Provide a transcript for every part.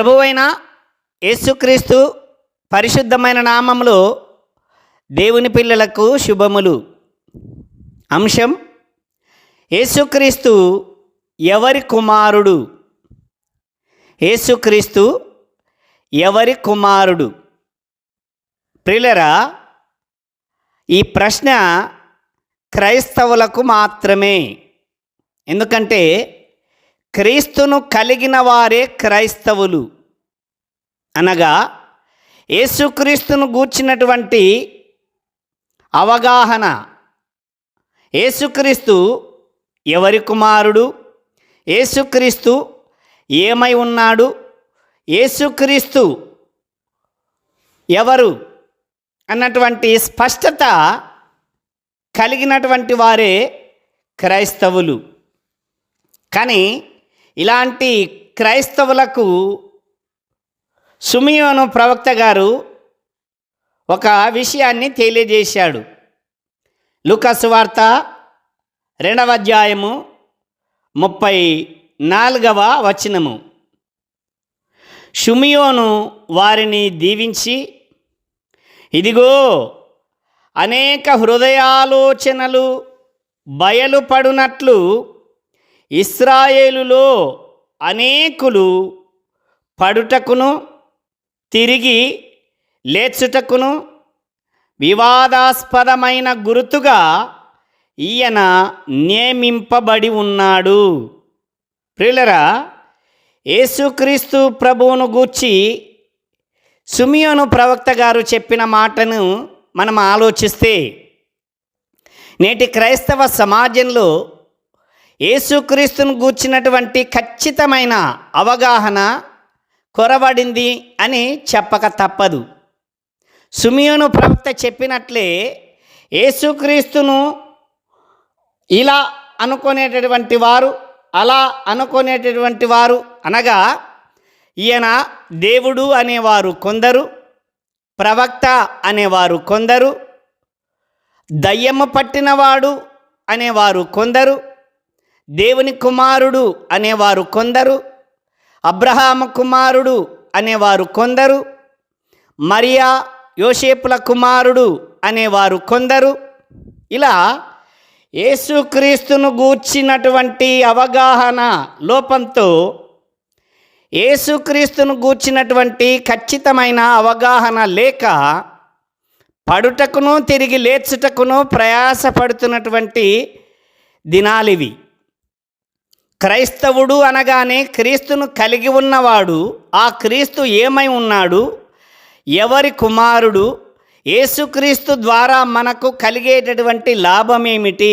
ప్రభువైన యేసుక్రీస్తు పరిశుద్ధమైన నామములో దేవుని పిల్లలకు శుభములు. అంశం: యేసుక్రీస్తు ఎవరి కుమారుడు? యేసుక్రీస్తు ఎవరి కుమారుడు? ప్రియులారా, ఈ ప్రశ్న క్రైస్తవులకు మాత్రమే. ఎందుకంటే క్రీస్తును కలిగిన వారే క్రైస్తవులు. అనగా యేసుక్రీస్తును గూర్చినటువంటి అవగాహన, యేసుక్రీస్తు ఎవరి కుమారుడు, యేసుక్రీస్తు ఏమై ఉన్నాడు, యేసుక్రీస్తు ఎవరు అన్నటువంటి స్పష్టత కలిగినటువంటి వారే క్రైస్తవులు. కానీ ఇలాంటి క్రైస్తవులకు సిమియోను ప్రవక్త గారు ఒక విషయాన్ని తెలియజేశాడు. లూకా సువార్త 2వ అధ్యాయము 34వ వచనము. సిమియోను వారిని దీవించి, ఇదిగో అనేక హృదయాలోచనలు బయలుపడునట్లు ఇశ్రాయేలులో అనేకులు పడుటకును తిరిగి లేచుటకును వివాదాస్పదమైన గుర్తుగా ఈయన నియమింపబడి ఉన్నాడు. ప్రియులారా, యేసుక్రీస్తు ప్రభువును గూర్చి సిమియోను ప్రవక్త గారు చెప్పిన మాటను మనం ఆలోచిస్తే, నేటి క్రైస్తవ సమాజంలో యేసుక్రీస్తును గూర్చినటువంటి ఖచ్చితమైన అవగాహన కొరబడింది అని చెప్పక తప్పదు. సిమియోను ప్రవక్త చెప్పినట్లే యేసుక్రీస్తును ఇలా అనుకునేటటువంటి వారు, అలా అనుకునేటటువంటి వారు, అనగా ఈయన దేవుడు అనేవారు కొందరు, ప్రవక్త అనేవారు కొందరు, దయ్యము పట్టినవాడు అనేవారు కొందరు, దేవుని కుమారుడు అనేవారు కొందరు, అబ్రహాము కుమారుడు అనేవారు కొందరు, మరియా యోసేపుల కుమారుడు అనేవారు కొందరు. ఇలా యేసుక్రీస్తును గూర్చినటువంటి అవగాహన లోపంతో, యేసుక్రీస్తును గూర్చినటువంటి ఖచ్చితమైన అవగాహన లేక పడుటకును తిరిగి లేచుటకును ప్రయాసపడుతున్నటువంటి దినాలివి. క్రైస్తవుడు అనగానే క్రీస్తును కలిగి ఉన్నవాడు. ఆ క్రీస్తు ఏమై ఉన్నాడు, ఎవరి కుమారుడు, యేసుక్రీస్తు ద్వారా మనకు కలిగేటటువంటి లాభం ఏమిటి,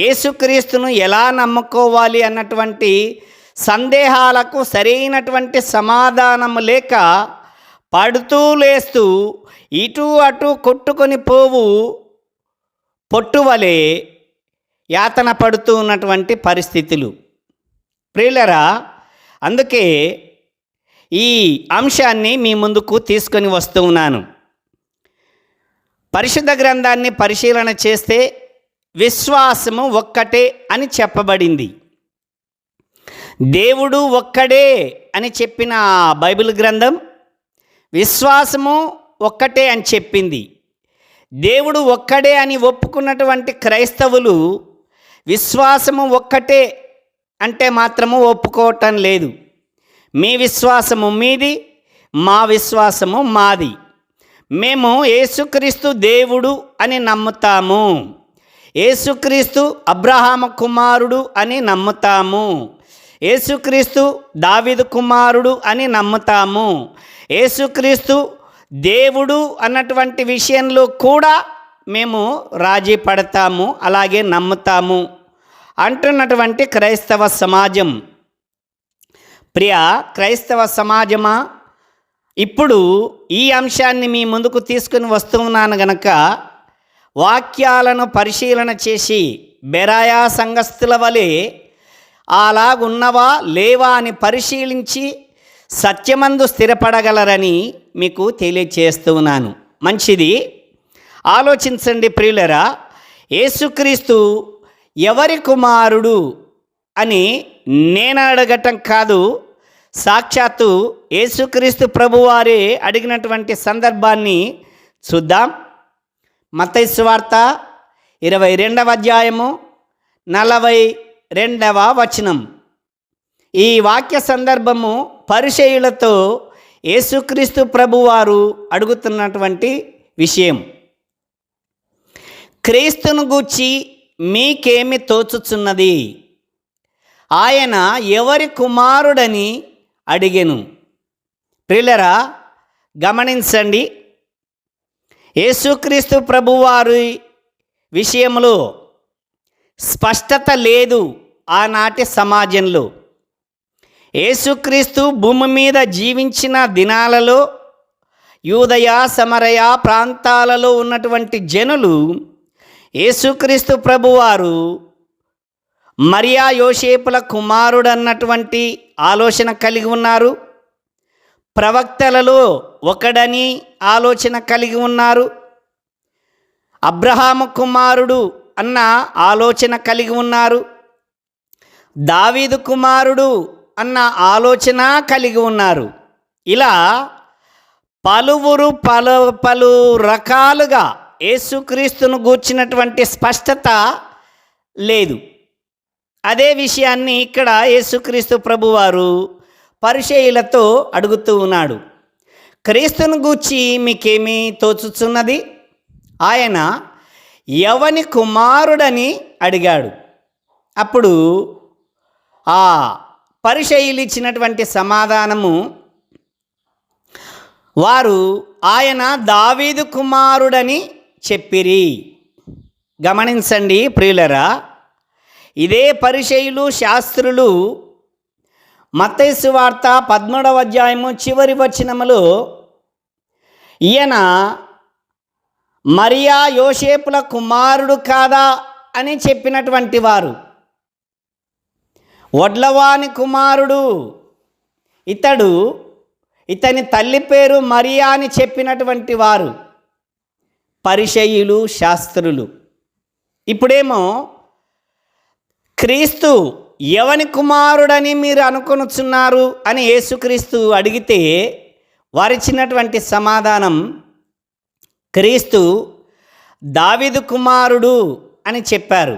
యేసుక్రీస్తును ఎలా నమ్ముకోవాలి అన్నటువంటి సందేహాలకు సరైనటువంటి సమాధానము లేక పడుతూ లేస్తూ ఇటు అటు కొట్టుకొని పోవు పొట్టువలే యాతన పడుతూ ఉన్నటువంటి పరిస్థితులు. ప్రియులారా, అందుకే ఈ అంశాన్ని మీ ముందుకు తీసుకొని వస్తూ ఉన్నాను. పరిశుద్ధ గ్రంథాన్ని పరిశీలన చేస్తే విశ్వాసము ఒక్కటే అని చెప్పబడింది. దేవుడు ఒక్కడే అని చెప్పిన బైబిల్ గ్రంథం విశ్వాసము ఒక్కటే అని చెప్పింది. దేవుడు ఒక్కడే అని ఒప్పుకున్నటువంటి క్రైస్తవులు విశ్వాసము ఒక్కటే అంటే మాత్రము ఒప్పుకోవటం లేదు. మీ విశ్వాసము మీది, మా విశ్వాసము మాది. మేము యేసుక్రీస్తు దేవుడు అని నమ్ముతాము, యేసుక్రీస్తు అబ్రహాము కుమారుడు అని నమ్ముతాము, యేసుక్రీస్తు దావీదు కుమారుడు అని నమ్ముతాము, యేసుక్రీస్తు దేవుడు అన్నటువంటి విషయంలో కూడా మేము రాజీ పడతాము, అలాగే నమ్ముతాము అంటున్నటువంటి క్రైస్తవ సమాజం. ప్రియ క్రైస్తవ సమాజమా, ఇప్పుడు ఈ అంశాన్ని మీ ముందుకు తీసుకుని వస్తున్నాను గనక వాక్యాలను పరిశీలన చేసి బెరాయా సంఘస్థుల వలె అలాగున్నవా లేవా అని పరిశీలించి సత్యమందు స్థిరపడగలరని మీకు తెలియచేస్తున్నాను. మంచిది, ఆలోచించండి ప్రియులరా. యేసుక్రీస్తు ఎవరి కుమారుడు అని నేను అడగటం కాదు, సాక్షాత్తు యేసుక్రీస్తు ప్రభువారే అడిగినటువంటి సందర్భాన్ని చూద్దాం. మత్తయి సువార్త 22వ అధ్యాయము 42వ వచనం. ఈ వాక్య సందర్భము పరిసయ్యులతో యేసుక్రీస్తు ప్రభువారు అడుగుతున్నటువంటి విషయం. క్రీస్తును గూర్చి మీకేమి తోచుచున్నది? ఆయన ఎవరి కుమారుడని అడిగెను. ప్రియులారా, గమనించండి, యేసుక్రీస్తు ప్రభువారి విషయంలో స్పష్టత లేదు. ఆనాటి సమాజంలో యేసుక్రీస్తు భూమి మీద జీవించిన దినాలలో యూదయ సమరయ ప్రాంతాలలో ఉన్నటువంటి జనులు యేసుక్రీస్తు ప్రభువారు మరియా యోసేపుల కుమారుడు అన్నటువంటి ఆలోచన కలిగి ఉన్నారు. ప్రవక్తలలో ఒకడని ఆలోచన కలిగి ఉన్నారు. అబ్రహాము కుమారుడు అన్న ఆలోచన కలిగి ఉన్నారు. దావీదు కుమారుడు అన్న ఆలోచన కలిగి ఉన్నారు. ఇలా పలువురు పలు రకాలుగా యేసుక్రీస్తును గూర్చినటువంటి స్పష్టత లేదు. అదే విషయాన్ని ఇక్కడ యేసుక్రీస్తు ప్రభువారు పరిసయ్యులతో అడుగుతూ ఉన్నాడు. క్రీస్తును గూర్చి మీకేమీ తోచుచున్నది? ఆయన ఎవని కుమారుడని అడిగాడు. అప్పుడు ఆ పరిసయ్యులు ఇచ్చినటువంటి సమాధానము, వారు ఆయన దావీదు కుమారుడని చెప్పిరి. గమనించండి ప్రియులరా, ఇదే పరిసయ్యులు శాస్త్రులు మత్తయి సువార్త 13వ అధ్యాయము చివరి వచనములో ఈయన మరియా యోసేపుల కుమారుడు కాదా అని చెప్పినటువంటి వారు, వడ్లవాని కుమారుడు ఇతని తల్లి పేరు మరియా అని చెప్పినటువంటి వారు పరిసయ్యులు శాస్త్రులు. ఇప్పుడేమో క్రీస్తు ఎవని కుమారుడని మీరు అనుకొనుచున్నారు అని యేసుక్రీస్తు అడిగితే వారిచ్చినటువంటి సమాధానం, క్రీస్తు దావీదు కుమారుడు అని చెప్పారు.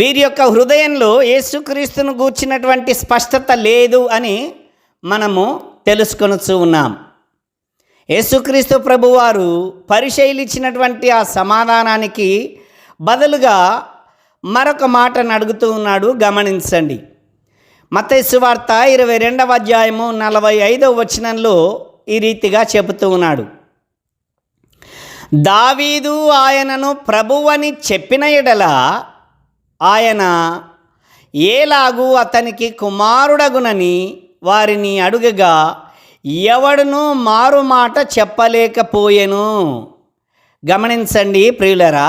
వీరి యొక్క హృదయంలో యేసుక్రీస్తును గూర్చినటువంటి స్పష్టత లేదు అని మనము తెలుసుకొనుచూ ఉన్నాం. యేసుక్రీస్తు ప్రభువారు పరిసయ్యులు ఇచ్చినటువంటి ఆ సమాధానానికి బదులుగా మరొక మాటను అడుగుతూ ఉన్నాడు. గమనించండి, మత్తయి సువార్త 22వ అధ్యాయము 45వ వచనంలో ఈ రీతిగా చెబుతూ ఉన్నాడు, దావీదు ఆయనను ప్రభువని చెప్పిన ఎడల ఆయన ఏలాగు అతనికి కుమారుడగునని వారిని అడుగగా ఎవడును మారు మాట చెప్పలేకపోయెను. గమనించండి ప్రియులరా,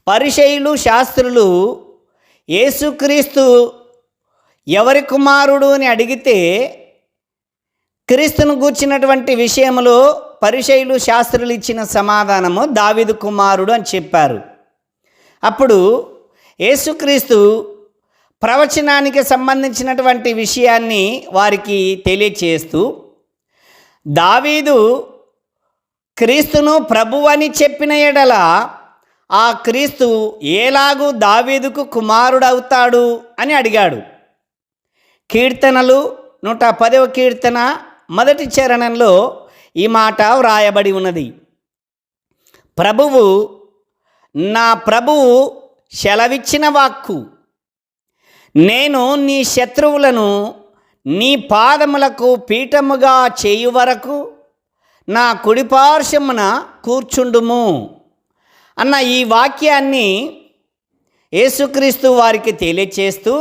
పరిసయ్యులు శాస్త్రులు యేసుక్రీస్తు ఎవరి కుమారుడు అని అడిగితే క్రీస్తును గూర్చినటువంటి విషయంలో పరిసయ్యులు శాస్త్రులు ఇచ్చిన సమాధానము దావీదు కుమారుడు అని చెప్పారు. అప్పుడు యేసుక్రీస్తు ప్రవచనానికి సంబంధించినటువంటి విషయాన్ని వారికి తెలియచేస్తూ, దావీదు క్రీస్తును ప్రభువని చెప్పిన ఎడల ఆ క్రీస్తు ఏలాగు దావీదుకు కుమారుడవుతాడు అని అడిగాడు. కీర్తనలు 110వ కీర్తన 1వ చరణంలో ఈ మాట వ్రాయబడి ఉన్నది, నా ప్రభువు సెలవిచ్చిన వాక్కు, నేను నీ శత్రువులను నీ పాదములకు పీఠముగా చేయు వరకు నా కుడిపార్శ్వమున కూర్చుండుము అన్న ఈ వాక్యాన్ని యేసుక్రీస్తు వారికి తెలియచేస్తూ,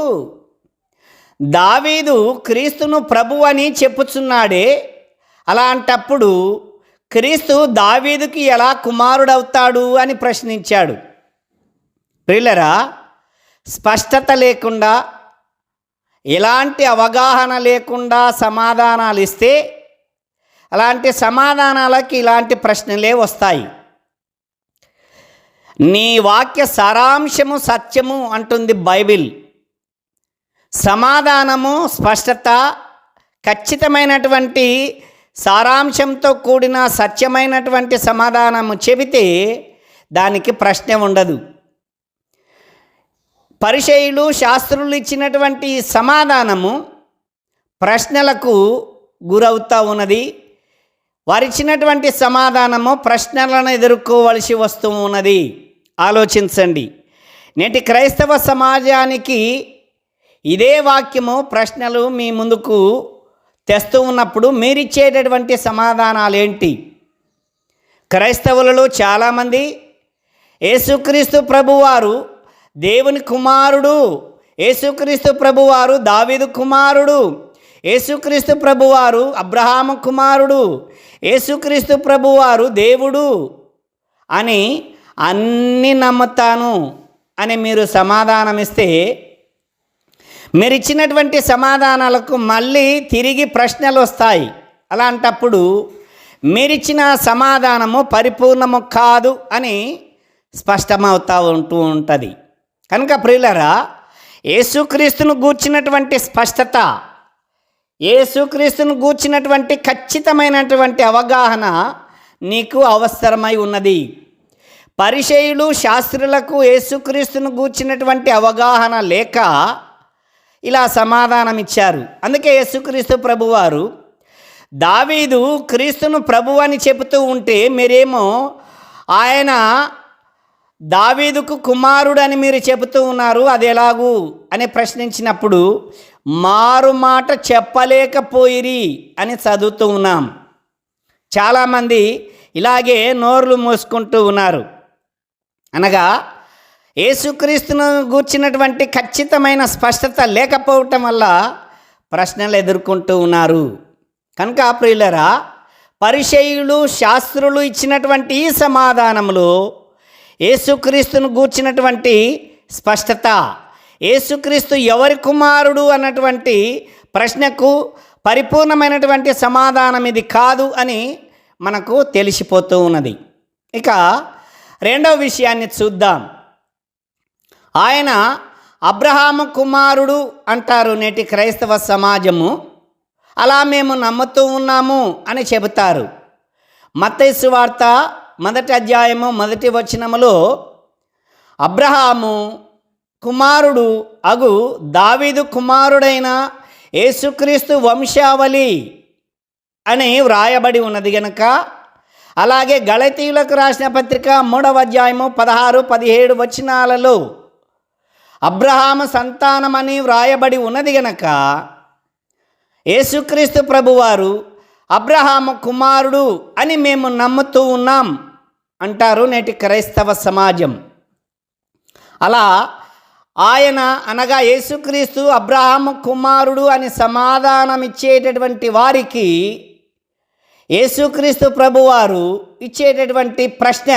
దావీదు క్రీస్తును ప్రభు అని చెప్పుచున్నాడే, అలాంటప్పుడు క్రీస్తు దావీదుకి ఎలా కుమారుడవుతాడు అని ప్రశ్నించాడు. ప్రియులరా, స్పష్టత లేకుండా, ఎలాంటి అవగాహన లేకుండా సమాధానాలు ఇస్తే అలాంటి సమాధానాలకి ఇలాంటి ప్రశ్నలే వస్తాయి. నీ వాక్య సారాంశము సత్యము అంటుంది బైబిల్. సమాధానము స్పష్టత ఖచ్చితమైనటువంటి సారాంశంతో కూడిన సత్యమైనటువంటి సమాధానము చెబితే దానికి ప్రశ్న ఉండదు. పరిసయ్యులు శాస్త్రులు ఇచ్చినటువంటి సమాధానము ప్రశ్నలకు గురవుతూ ఉన్నది. వారిచ్చినటువంటి సమాధానము ప్రశ్నలను ఎదుర్కోవలసి వస్తూ ఉన్నది. ఆలోచించండి. నేటి క్రైస్తవ సమాజానికి ఇదే వాక్యము ప్రశ్నలు మీ ముందుకు తెస్తూ ఉన్నప్పుడు మీరిచ్చేటటువంటి సమాధానాలు ఏంటి? క్రైస్తవులలో చాలామంది యేసుక్రీస్తు ప్రభువారు దేవుని కుమారుడు, యేసుక్రీస్తు ప్రభువారు దావీదు కుమారుడు, యేసుక్రీస్తు ప్రభువారు అబ్రహాము కుమారుడు, యేసుక్రీస్తు ప్రభువారు దేవుడు అని అన్నీ నమ్ముతాను అని మీరు సమాధానమిస్తే, మీరు ఇచ్చినటువంటి సమాధానాలకు మళ్ళీ తిరిగి ప్రశ్నలు వస్తాయి. అలాంటప్పుడు మీరిచ్చిన సమాధానము పరిపూర్ణము కాదు అని స్పష్టమవుతూ ఉంటుంది. కనుక ప్రియులారా, యేసుక్రీస్తును గూర్చినటువంటి స్పష్టత, యేసుక్రీస్తును గూర్చినటువంటి ఖచ్చితమైనటువంటి అవగాహన నీకు అవసరమై ఉన్నది. పరిసయ్యులు శాస్త్రులకు యేసుక్రీస్తును గూర్చినటువంటి అవగాహన లేక ఇలా సమాధానం ఇచ్చారు. అందుకే యేసుక్రీస్తు ప్రభువారు దావీదు క్రీస్తును ప్రభు అని చెబుతూ ఉంటే మీరేమో ఆయన దావీదుకు కుమారుడు అని మీరు చెబుతూ ఉన్నారు, అది ఎలాగూ అని ప్రశ్నించినప్పుడు మారు మాట చెప్పలేకపోయిరి అని చదువుతూ ఉన్నాం. చాలామంది ఇలాగే నోర్లు మూసుకుంటూ ఉన్నారు. అనగా యేసుక్రీస్తును గూర్చినటువంటి ఖచ్చితమైన స్పష్టత లేకపోవటం వల్ల ప్రశ్నలు ఎదుర్కొంటూ ఉన్నారు. కనుక ప్రియులరా, పరిసయ్యులు శాస్త్రులు ఇచ్చినటువంటి ఈ సమాధానంలో యేసుక్రీస్తును గూర్చినటువంటి స్పష్టత, యేసుక్రీస్తు ఎవరి కుమారుడు అన్నటువంటి ప్రశ్నకు పరిపూర్ణమైనటువంటి సమాధానం ఇది కాదు అని మనకు తెలిసిపోతూ ఉన్నది. ఇక రెండవ విషయాన్ని చూద్దాం. ఆయన అబ్రహాము కుమారుడు అంటారు నేటి క్రైస్తవ సమాజము. అలా మేము నమ్ముతూ ఉన్నాము అని చెబుతారు. మత్తయి సువార్త 1వ అధ్యాయము 1వ వచనములో అబ్రహాము కుమారుడు అగు దావీదు కుమారుడైన యేసుక్రీస్తు వంశావళి అని వ్రాయబడి ఉన్నది గనుక, అలాగే గలతీయులకు రాసిన పత్రిక 3వ అధ్యాయము 16, 17 వచనాలలో అబ్రహాము సంతానమని వ్రాయబడి ఉన్నది గనక యేసుక్రీస్తు ప్రభువారు అబ్రహాము కుమారుడు అని మేము నమ్ముతూ ఉన్నాం అంటారు నేటి క్రైస్తవ సమాజం. అలా ఆయన అనగా యేసుక్రీస్తు అబ్రహాము కుమారుడు అని సమాధానం ఇచ్చేటటువంటి వారికి యేసుక్రీస్తు ప్రభువారు ఇచ్చేటటువంటి ప్రశ్న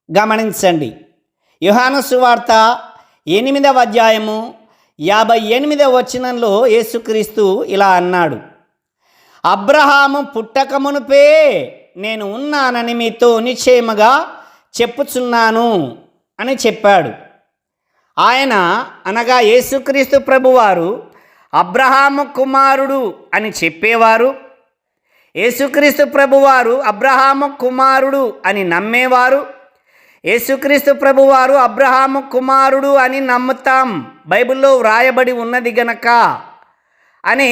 గమనించండి. యోహాను సువార్త 8వ అధ్యాయము 58వ వచనంలో యేసుక్రీస్తు ఇలా అన్నాడు, అబ్రహాము పుట్టకమునుపే నేను ఉన్నానని మీతో నిశ్చయముగా చెప్పుచున్నాను అని చెప్పాడు. ఆయన అనగా యేసుక్రీస్తు ప్రభువారు అబ్రహాము కుమారుడు అని చెప్పేవారు, యేసుక్రీస్తు ప్రభువారు అబ్రహాము కుమారుడు అని నమ్మేవారు, యేసుక్రీస్తు ప్రభువారు అబ్రహాము కుమారుడు అని నమ్ముతాం, బైబిల్లో వ్రాయబడి ఉన్నది గనక అని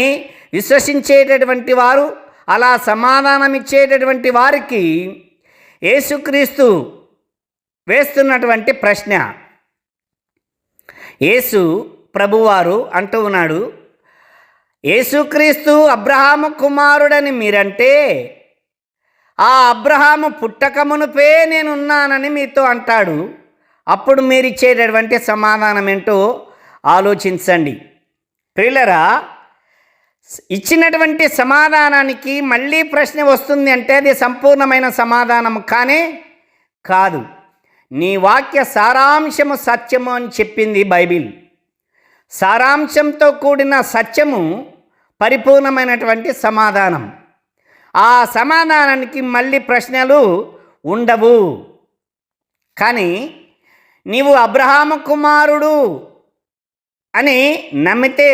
విశ్వసించేటటువంటి వారు, అలా సమాధానం ఇచ్చేటటువంటి వారికి యేసుక్రీస్తు వేస్తున్నటువంటి ప్రశ్న. యేసు ప్రభువారు అంటూ ఉన్నాడు, యేసుక్రీస్తు అబ్రహాము కుమారుడని మీరంటే ఆ అబ్రహాము పుట్టకమునుపే నేనున్నానని మీతో అంటాడు. అప్పుడు మీరు ఇచ్చేటటువంటి సమాధానం ఏంటో ఆలోచించండి. ప్రియులరా, ఇచ్చినటువంటి సమాధానానికి మళ్ళీ ప్రశ్న వస్తుంది అంటే అది సంపూర్ణమైన సమాధానము కానే కాదు. నీ వాక్య సారాంశము సత్యము అని చెప్పింది బైబిల్. సారాంశంతో కూడిన సత్యము పరిపూర్ణమైనటువంటి సమాధానం. ఆ సమాధానానికి మళ్ళీ ప్రశ్నలు ఉండవు. కానీ నీవు అబ్రహాము కుమారుడు అని నమ్మితే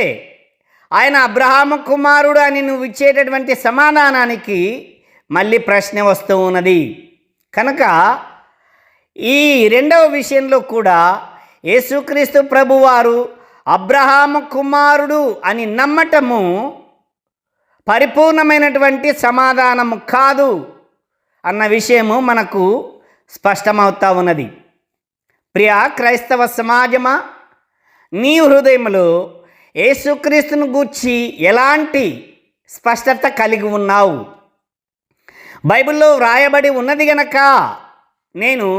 ఆయన అబ్రహాము కుమారుడు అని నువ్వు ఇచ్చేటటువంటి సమాధానానికి మళ్ళీ ప్రశ్న వస్తూ ఉన్నది. కనుక ఈ రెండవ విషయంలో కూడా యేసుక్రీస్తు ప్రభువారు అబ్రహాము కుమారుడు అని నమ్మటము పరిపూర్ణమైనటువంటి సమాధానము కాదు అన్న విషయము మనకు స్పష్టమవుతా ఉన్నది. ప్రియ క్రైస్తవ సమాజమా, నీ హృదయంలో యేసుక్రీస్తును గూర్చి ఎలాంటి స్పష్టత కలిగి ఉన్నావు? బైబిల్లో వ్రాయబడి ఉన్నది గనక నేను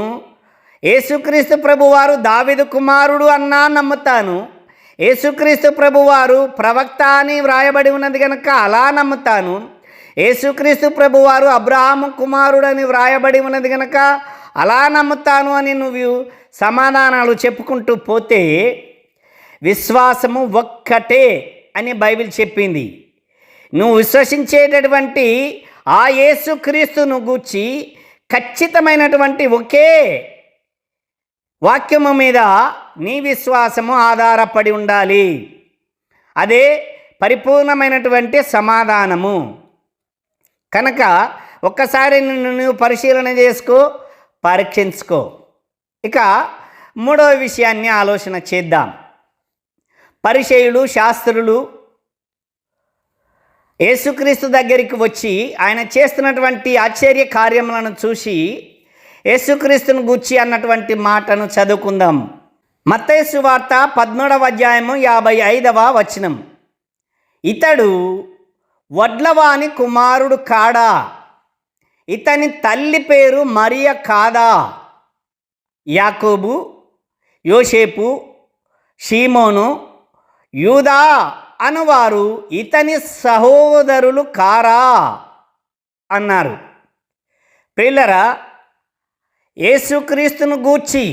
యేసుక్రీస్తు ప్రభువారు దావీదు కుమారుడు అన్నా నమ్ముతాను, యేసుక్రీస్తు ప్రభువారు ప్రవక్త అని వ్రాయబడి ఉన్నది కనుక అలా నమ్ముతాను, యేసుక్రీస్తు ప్రభువారు అబ్రహాము కుమారుడు అని వ్రాయబడి ఉన్నది కనుక అలా నమ్ముతాను అని నువ్వు సమాధానాలు చెప్పుకుంటూ పోతే విశ్వాసము ఒక్కటే అని బైబిల్ చెప్పింది. నువ్వు విశ్వసించేటటువంటి ఆ యేసుక్రీస్తును గూర్చి ఖచ్చితమైనటువంటి ఒకే వాక్యము మీద నీ విశ్వాసము ఆధారపడి ఉండాలి. అదే పరిపూర్ణమైనటువంటి సమాధానము. కనుక ఒక్కసారి నువ్వు పరిశీలన చేసుకో, పరీక్షించుకో. ఇక మూడవ విషయాన్ని ఆలోచన చేద్దాం. పరిసయ్యులు, శాస్త్రులు యేసుక్రీస్తు దగ్గరికి వచ్చి ఆయన చేస్తున్నటువంటి ఆశ్చర్య కార్యములను చూసి యేసుక్రీస్తును గూర్చి అన్నటువంటి మాటను చదువుకుందాం. మత్తయి సువార్త 13వ అధ్యాయము 55వ వచనం. ఇతడు వడ్లవాని కుమారుడు కాడా? ఇతని తల్లి పేరు మరియ కాదా? యాకోబు, యోసేపు, షీమోను, యూదా అనువారు ఇతని సహోదరులు కారా అన్నారు. ప్రియులారా, యేసుక్రీస్తును గూర్చి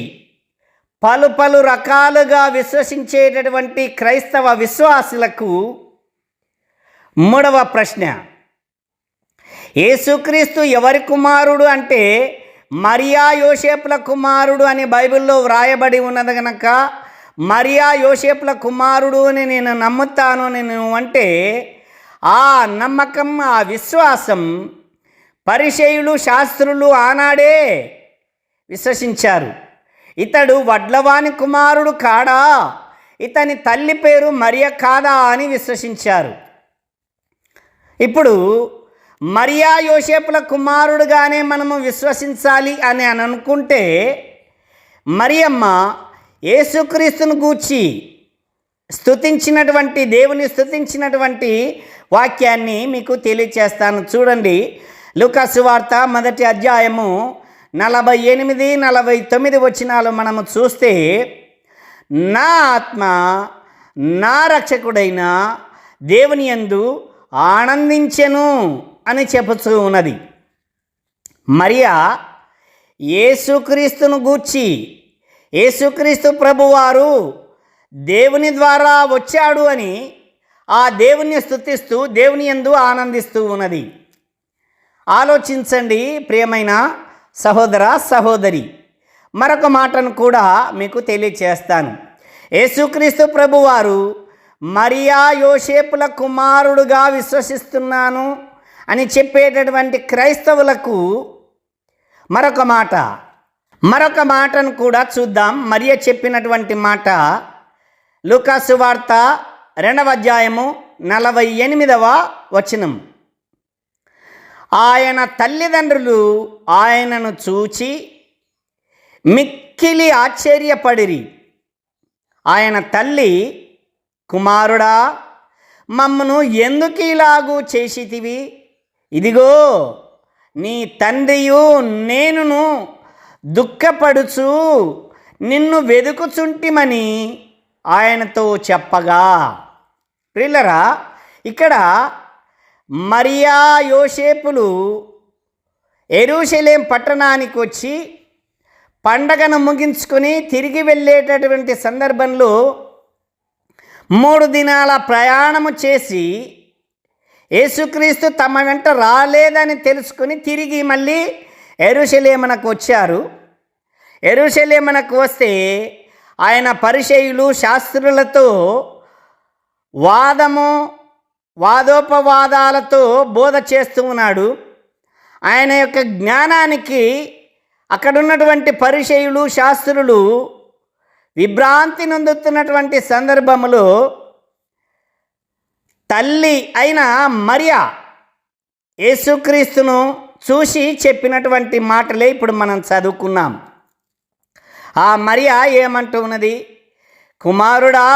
పలు రకాలుగా విశ్వసించేటటువంటి క్రైస్తవ విశ్వాసులకు మూడవ ప్రశ్న, యేసుక్రీస్తు ఎవరి కుమారుడు అంటే మరియా యోసేపుల కుమారుడు అని బైబిల్లో వ్రాయబడి ఉన్నది కనుక మరియా యోసేపుల కుమారుడు అని నేను నమ్ముతాను నేను అంటే ఆ నమ్మకం, ఆ విశ్వాసం పరిసయ్యులు, శాస్త్రులు ఆనాడే విశ్వసించారు. ఇతడు వడ్లవాని కుమారుడు కాడా? ఇతని తల్లి పేరు మరియ కాదా అని విశ్వసించారు. ఇప్పుడు మరియా యోసేపుల కుమారుడుగానే మనము విశ్వసించాలి అని అనుకుంటే మరియమ్మ యేసుక్రీస్తును గూర్చి దేవుని స్తుతించినటువంటి వాక్యాన్ని మీకు తెలియచేస్తాను. చూడండి, లూకా సువార్త 1వ అధ్యాయము 48, 49 వచనాలు మనము చూస్తే, నా ఆత్మ నా రక్షకుడైన దేవుని యందు ఆనందించెను అని చెప్పుతూ ఉన్నది. మరియా యేసుక్రీస్తును గూర్చి, యేసుక్రీస్తు ప్రభువారు దేవుని ద్వారా వచ్చాడు అని ఆ దేవుని స్తుతిస్తూ దేవుని యందు ఆనందిస్తూ ఉన్నది. ఆలోచించండి ప్రియమైన సహోదర సహోదరి, మరొక మాటను కూడా మీకు తెలియచేస్తాను. యేసుక్రీస్తు ప్రభువారు మరియా యోసేపుల కుమారుడుగా విశ్వసిస్తున్నాను అని చెప్పేటటువంటి క్రైస్తవులకు మరొక మాటను కూడా చూద్దాం. మరియ చెప్పినటువంటి మాట లూకా సువార్త 2వ అధ్యాయము 48వ వచనం. ఆయన తల్లిదండ్రులు ఆయనను చూచి మిక్కిలి ఆశ్చర్యపడిరి. ఆయన తల్లి, కుమారుడా, మమ్మను ఎందుకు ఇలాగూ చేసితివి? ఇదిగో నీ తండ్రియు నేనును దుఃఖపడుచు నిన్ను వెదుకుచుంటిమని ఆయనతో చెప్పగా. ప్రియులారా, ఇక్కడ మరియా యోసేపులు యెరూషలేం పట్టణానికి వచ్చి పండగను ముగించుకొని తిరిగి వెళ్ళేటటువంటి సందర్భంలో 3 దినాల ప్రయాణము చేసి యేసుక్రీస్తు తమ వెంట రాలేదని తెలుసుకొని తిరిగి మళ్ళీ యెరూషలేమునకు వచ్చారు. యెరూషలేమునకు వస్తే ఆయన పరిసయ్యులు, శాస్త్రులతో వాదోపవాదాలతో బోధ చేస్తూ ఉన్నాడు. ఆయన యొక్క జ్ఞానానికి అక్కడున్నటువంటి పరిసయ్యులు, శాస్త్రులు విభ్రాంతి నొందుతున్నటువంటి సందర్భంలో తల్లి అయిన మరియ యేసుక్రీస్తును చూసి చెప్పినటువంటి మాటలే ఇప్పుడు మనం చదువుకున్నాం. ఆ మరియ ఏమంటూ ఉన్నది? కుమారుడా,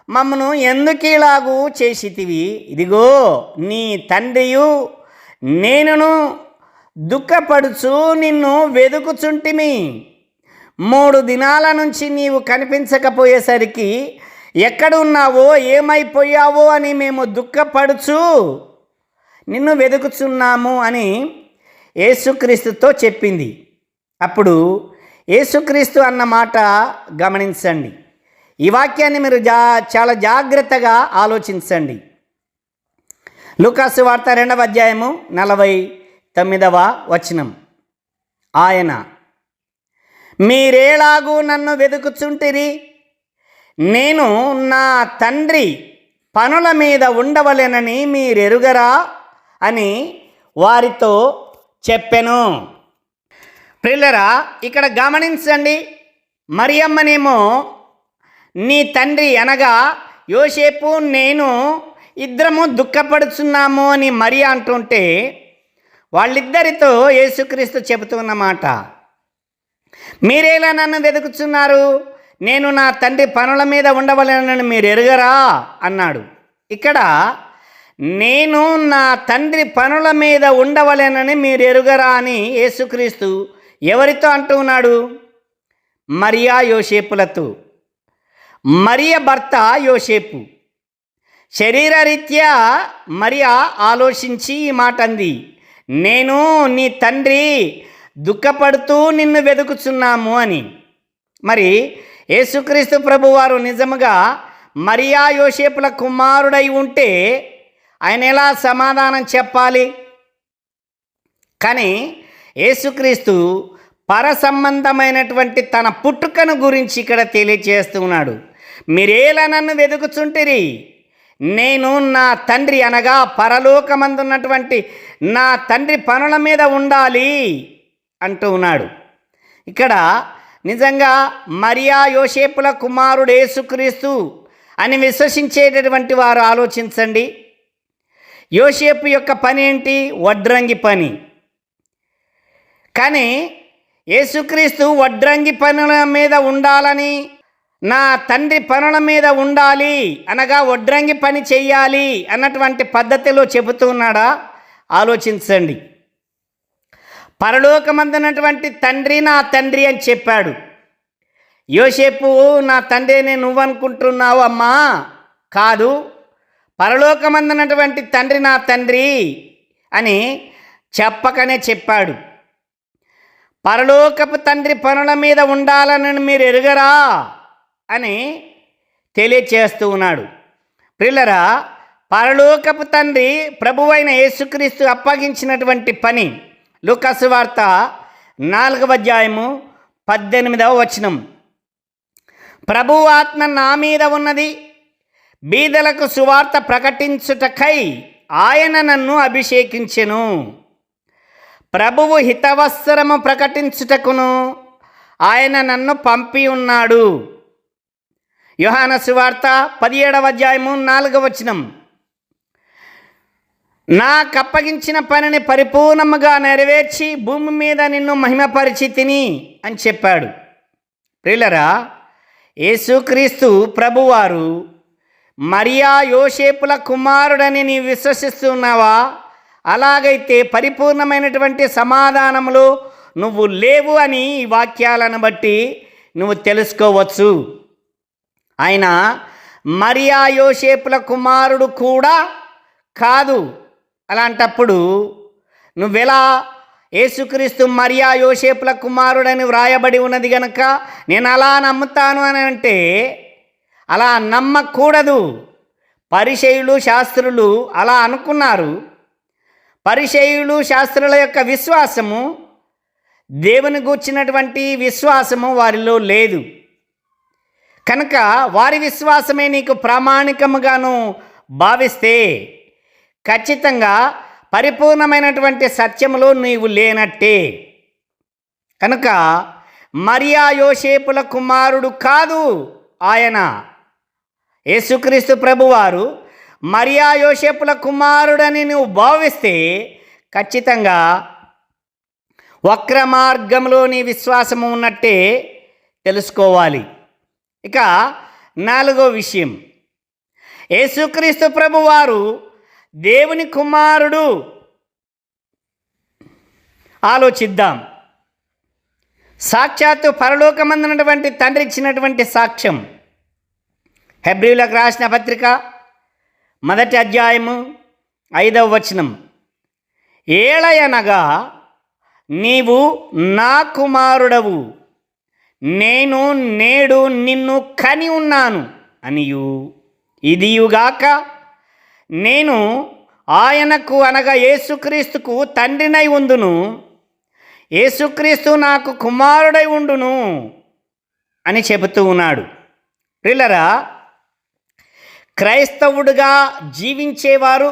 మమ్మను ఎందుకు ఇలాగూ చేసితివి? ఇదిగో నీ తండ్రియు నేనును దుఃఖపడుచు నిన్ను వెదుకుచుంటిమి. 3 దినాల నుంచి నీవు కనిపించకపోయేసరికి ఎక్కడున్నావో, ఏమైపోయావో అని మేము దుఃఖపడుచు నిన్ను వెదుకుచున్నాము అని యేసుక్రీస్తుతో చెప్పింది. అప్పుడు యేసుక్రీస్తు అన్న మాట గమనించండి. ఈ వాక్యాన్ని మీరు చాలా జాగ్రత్తగా ఆలోచించండి. లూకాసు వార్త 2వ అధ్యాయము 49వ వచనం. ఆయన, మీరేలాగూ నన్ను వెదుకుచుంటిరి? నేను నా తండ్రి పనుల మీద ఉండవలెనని మీరెరుగరా అని వారితో చెప్పెను. ప్రియులారా, ఇక్కడ గమనించండి. మరియమ్మనేమో నీ తండ్రి అనగా యోసేపు నేను ఇద్దరము దుఃఖపడుచున్నాము అని మరియ అంటుంటే, వాళ్ళిద్దరితో యేసుక్రీస్తు చెబుతున్నమాట, మీరేలా నన్ను వెతుకుతున్నారు? నేను నా తండ్రి పనుల మీద ఉండవలెనని మీరు ఎరుగరా అన్నాడు. ఇక్కడ నేను నా తండ్రి పనుల మీద ఉండవలెనని మీరు ఎరుగరా అని యేసుక్రీస్తు ఎవరితో అంటూ ఉన్నాడు? మరియా యోసేపులతో. మరియ భర్త యోసేపు. శరీరరీత్యా మరియా ఆలోచించి ఈ మాట అంది, నేను నీ తండ్రి దుఃఖపడుతూ నిన్ను వెతుకుచున్నాము అని. మరి యేసుక్రీస్తు ప్రభువారు నిజముగా మరియా యోసేపుల కుమారుడై ఉంటే ఆయన ఎలా సమాధానం చెప్పాలి? కానీ యేసుక్రీస్తు పరసంబంధమైనటువంటి తన పుట్టుకను గురించి ఇక్కడ తెలియజేస్తూ ఉన్నాడు. మీరేలా నన్ను వెతుకుచుంటిరి? నేను నా తండ్రి అనగా పరలోకమందున్నటువంటి నా తండ్రి పనుల మీద ఉండాలి అంటూ ఉన్నాడు. ఇక్కడ నిజంగా మరియా యోసేపుల కుమారుడు యేసుక్రీస్తు అని విశ్వసించేటటువంటి వారు ఆలోచించండి. యోసేపు యొక్క పని ఏంటి? వడ్రంగి పని. కానీ యేసుక్రీస్తు వడ్రంగి పనుల మీద ఉండాలని, నా తండ్రి పనుల మీద ఉండాలి అనగా వడ్రంగి పని చెయ్యాలి అన్నటువంటి పద్ధతిలో చెబుతున్నాడా? ఆలోచించండి. పరలోకమందున్నటువంటి తండ్రి నా తండ్రి అని చెప్పాడు. యోసేపు నా తండ్రిని నువ్వనుకుంటున్నావు అమ్మా? కాదు, పరలోకమందున్నటువంటి తండ్రి నా తండ్రి అని చెప్పకనే చెప్పాడు. పరలోకపు తండ్రి పనుల మీద ఉండాలని మీరు ఎరుగరా అని తెలియచేస్తూ ఉన్నాడు. ప్రియులారా, పరలోకపు తండ్రి ప్రభువైన యేసుక్రీస్తు అప్పగించినటువంటి పని లూకాసు వార్త 4వ అధ్యాయము 18వ వచనం. ప్రభువు ఆత్మ నా మీద ఉన్నది, బీదలకు సువార్త ప్రకటించుటకై ఆయన నన్ను అభిషేకించెను. ప్రభువు హితవత్సరము ప్రకటించుటకును ఆయన నన్ను పంపి ఉన్నాడు. యోహాను సువార్త 17వ అధ్యాయము 4వ వచనం. నాకప్పగించిన పనిని పరిపూర్ణముగా నెరవేర్చి భూమి మీద నిన్ను మహిమపరిచితిని అని చెప్పాడు. ప్రియులారా, యేసుక్రీస్తు ప్రభువారు మరియా యోసేపుల కుమారుడని నీవు విశ్వసిస్తున్నావా? అలాగైతే పరిపూర్ణమైనటువంటి సమాధానములో నువ్వు లేవు అని ఈ వాక్యాలను బట్టి నువ్వు తెలుసుకోవచ్చు. ఆయన మరియా యోసేపుల కుమారుడు కూడా కాదు. అలాంటప్పుడు నువ్వెలా యేసుక్రీస్తు మరియా యోసేపుల కుమారుడని వ్రాయబడి ఉన్నది గనక నేను అలా నమ్ముతాను అని అంటే అలా నమ్మకూడదు. పరిసయ్యులు, శాస్త్రులు అలా అనుకున్నారు. పరిసయ్యులు, శాస్త్రుల యొక్క విశ్వాసము, దేవుని గూర్చినటువంటి విశ్వాసము వారిలో లేదు. కనుక వారి విశ్వాసమే నీకు ప్రామాణికముగాను భావిస్తే ఖచ్చితంగా పరిపూర్ణమైనటువంటి సత్యములో నీవు లేనట్టే. కనుక మరియా యోసేపుల కుమారుడు కాదు ఆయన. యేసుక్రీస్తు ప్రభువారు మరియా యోసేపుల కుమారుడని నువ్వు భావిస్తే ఖచ్చితంగా వక్ర మార్గంలో నీ విశ్వాసము ఉన్నట్టే తెలుసుకోవాలి. ఇక 4వ విషయం, యేసుక్రీస్తు ప్రభువారు దేవుని కుమారుడు. ఆలోచిద్దాం. సాక్షాత్తు పరలోకమందున్నటువంటి తండ్రి ఇచ్చినటువంటి సాక్ష్యం. హెబ్రీయులకు రాసిన పత్రిక 1వ అధ్యాయము 5వ వచనం, ఏలయనగా నీవు నా కుమారుడవు, నేను నేడు నిన్ను కని ఉన్నాను అనియు, ఇదియుగాక నేను ఆయనకు అనగా యేసుక్రీస్తుకు తండ్రినై ఉందును, యేసుక్రీస్తు నాకు కుమారుడై ఉండును అని చెబుతూ ఉన్నాడు. ప్రియులారా, క్రైస్తవుడుగా జీవించేవారు,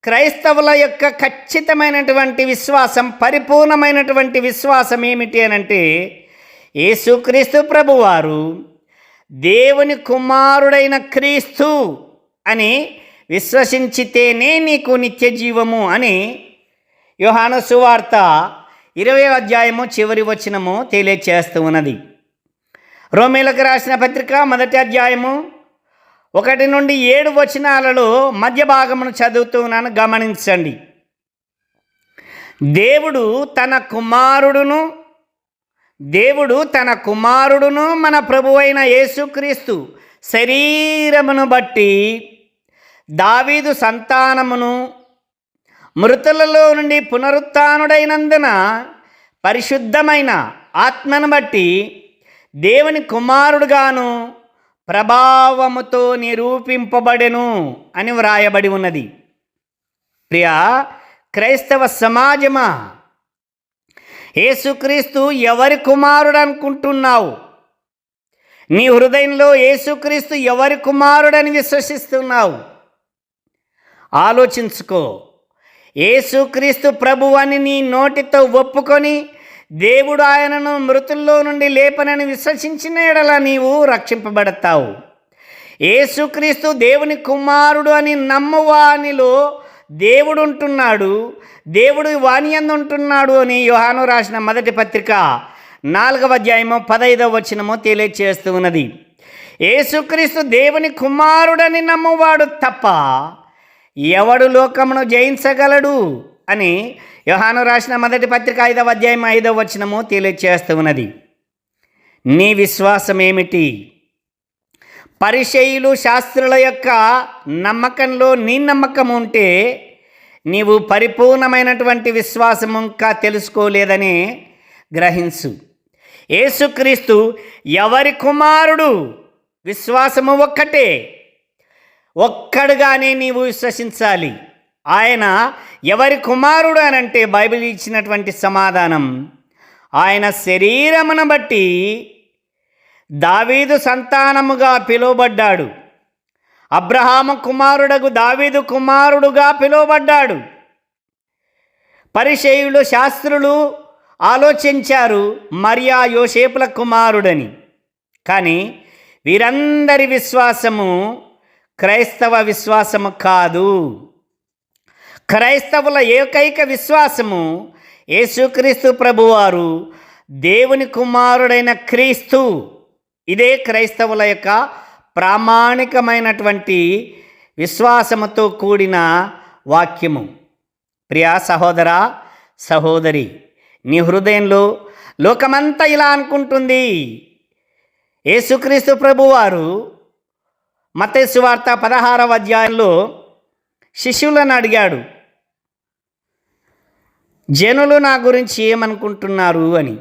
క్రైస్తవుల యొక్క ఖచ్చితమైనటువంటి విశ్వాసం, పరిపూర్ణమైనటువంటి విశ్వాసం ఏమిటి అనంటే యేసుక్రీస్తు ప్రభువారు దేవుని కుమారుడైన క్రీస్తు అని విశ్వసించితేనే నీకు నిత్య జీవము అని యోహాను సువార్త 20వ అధ్యాయము చివరి వచనము తెలియచేస్తూ ఉన్నది. రోమీయులకు రాసిన పత్రిక 1వ అధ్యాయము 1 నుండి 7 వచనాలలో మధ్య భాగమును చదువుతున్నాను, గమనించండి. దేవుడు తన కుమారుడును మన ప్రభువైన యేసుక్రీస్తు శరీరమును బట్టి దావీదు సంతానమును మృతులలో నుండి పునరుత్థానుడైనందున పరిశుద్ధమైన ఆత్మను బట్టి దేవుని కుమారుడుగాను ప్రభావముతో నిరూపింపబడెను అని వ్రాయబడి ఉన్నది. ప్రియా క్రైస్తవ సమాజమా, యేసుక్రీస్తు ఎవరి కుమారుడు అనుకుంటున్నావు? నీ హృదయంలో యేసుక్రీస్తు ఎవరి కుమారుడని విశ్వసిస్తున్నావు? ఆలోచించుకో. యేసుక్రీస్తు ప్రభువని నీ నోటితో ఒప్పుకొని దేవుడు ఆయనను మృతుల్లో నుండి లేపనని విశ్వసించిన యెడల నీవు రక్షింపబడతావు. యేసుక్రీస్తు దేవుని కుమారుడు అని నమ్మువానిలో దేవుడు ఉంటున్నాడు, దేవుడు వాని యందు ఉంటున్నాడు అని యోహాను రాసిన 1వ పత్రిక 4వ అధ్యాయము 15వ వచనము తెలియచేస్తూ ఉన్నది. యేసుక్రీస్తు దేవుని కుమారుడని నమ్మువాడు తప్ప ఎవడు లోకమును జయించగలడు అని యోహాను రాసిన 1వ పత్రిక 5వ అధ్యాయం 5వ వచనము తెలియచేస్తూ ఉన్నది. నీ విశ్వాసం ఏమిటి? పరిసయ్యులు శాస్త్రుల యొక్క నమ్మకంలో నీ నమ్మకం ఉంటే నీవు పరిపూర్ణమైనటువంటి విశ్వాసం ఇంకా తెలుసుకోలేదని గ్రహించు. యేసుక్రీస్తు ఎవరి కుమారుడు? విశ్వాసము ఒక్కటే, ఒక్కడుగానే నీవు విశ్వసించాలి. ఆయన ఎవరి కుమారుడు అనంటే బైబిల్ ఇచ్చినటువంటి సమాధానం, ఆయన శరీరమును బట్టి దావీదు సంతానముగా పిలువబడ్డాడు. అబ్రహాము కుమారుడగు దావీదు కుమారుడుగా పిలువబడ్డాడు. పరిసయ్యులు శాస్త్రులు ఆలోచించారు మరియా యోసేపుల కుమారుడని. కానీ వీరందరి విశ్వాసము క్రైస్తవ విశ్వాసము కాదు. క్రైస్తవుల ఏకైక విశ్వాసము యేసుక్రీస్తు ప్రభువారు దేవుని కుమారుడైన క్రీస్తు. ఇదే క్రైస్తవుల యొక్క ప్రామాణికమైనటువంటి విశ్వాసముతో కూడిన వాక్యము. ప్రియా సహోదరా, సహోదరి, నీ హృదయంలో లోకమంతా ఇలా అనుకుంటుంది. యేసుక్రీస్తు ప్రభువారు మత్తయి సువార్త 16వ అధ్యాయంలో శిష్యులను అడిగాడు, జనులు నా గురించి ఏమనుకుంటున్నారు అని.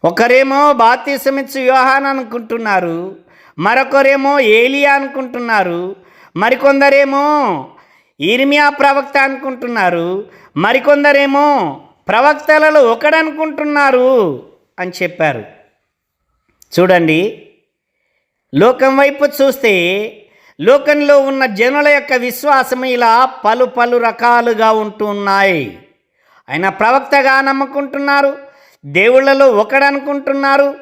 ఒకరేమో బాప్తిసమిచ్చు యోహాను అనుకుంటున్నారు, మరొకరేమో ఏలియా అనుకుంటున్నారు, మరికొందరేమో ఇర్మియా ప్రవక్త అనుకుంటున్నారు, మరికొందరేమో ప్రవక్తలలో ఒకడనుకుంటున్నారు అని చెప్పారు. చూడండి, లోకం వైపు చూస్తే లోకంలో ఉన్న జనుల యొక్క విశ్వాసం ఇలా పలు రకాలుగా ఉంటున్నాయి. ఆయన ప్రవక్తగా నమ్ముకుంటున్నారు, దేవుళ్ళలో ఒకడు అనుకుంటున్నారు,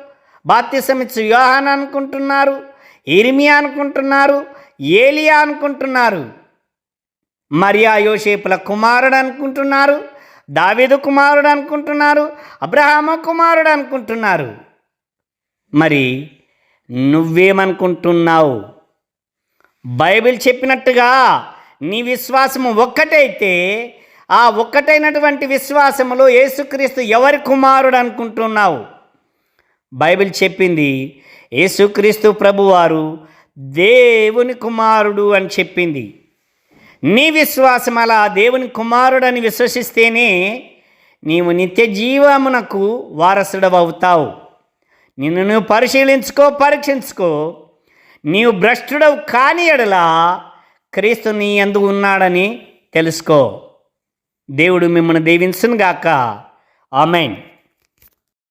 బాప్తిసమిచ్చు యోహాను అనుకుంటున్నారు, ఇర్మియా అనుకుంటున్నారు, ఏలియా అనుకుంటున్నారు, మరియా యోసేపుల కుమారుడు అనుకుంటున్నారు, దావీదు కుమారుడు అనుకుంటున్నారు, అబ్రహాము కుమారుడు అనుకుంటున్నారు. మరి నువ్వేమనుకుంటున్నావు? బైబిల్ చెప్పినట్టుగా నీ విశ్వాసము ఒక్కటైతే ఆ ఒక్కటైనటువంటి విశ్వాసములో యేసుక్రీస్తు ఎవరి కుమారుడు అనుకుంటున్నావు? బైబిల్ చెప్పింది యేసుక్రీస్తు ప్రభువారు దేవుని కుమారుడు అని చెప్పింది. నీ విశ్వాసం అలా దేవుని కుమారుడని విశ్వసిస్తేనే నీవు నిత్య జీవమునకు వారసుడవవుతావు. నిన్ను నువ్వు పరీక్షించుకో. నీవు భ్రష్టుడవు కాని ఎడలా క్రీస్తు నీ యందు ఉన్నాడని తెలుసుకో. దేవుడు మిమ్మల్ని దీవించును గాక. ఆమేన్.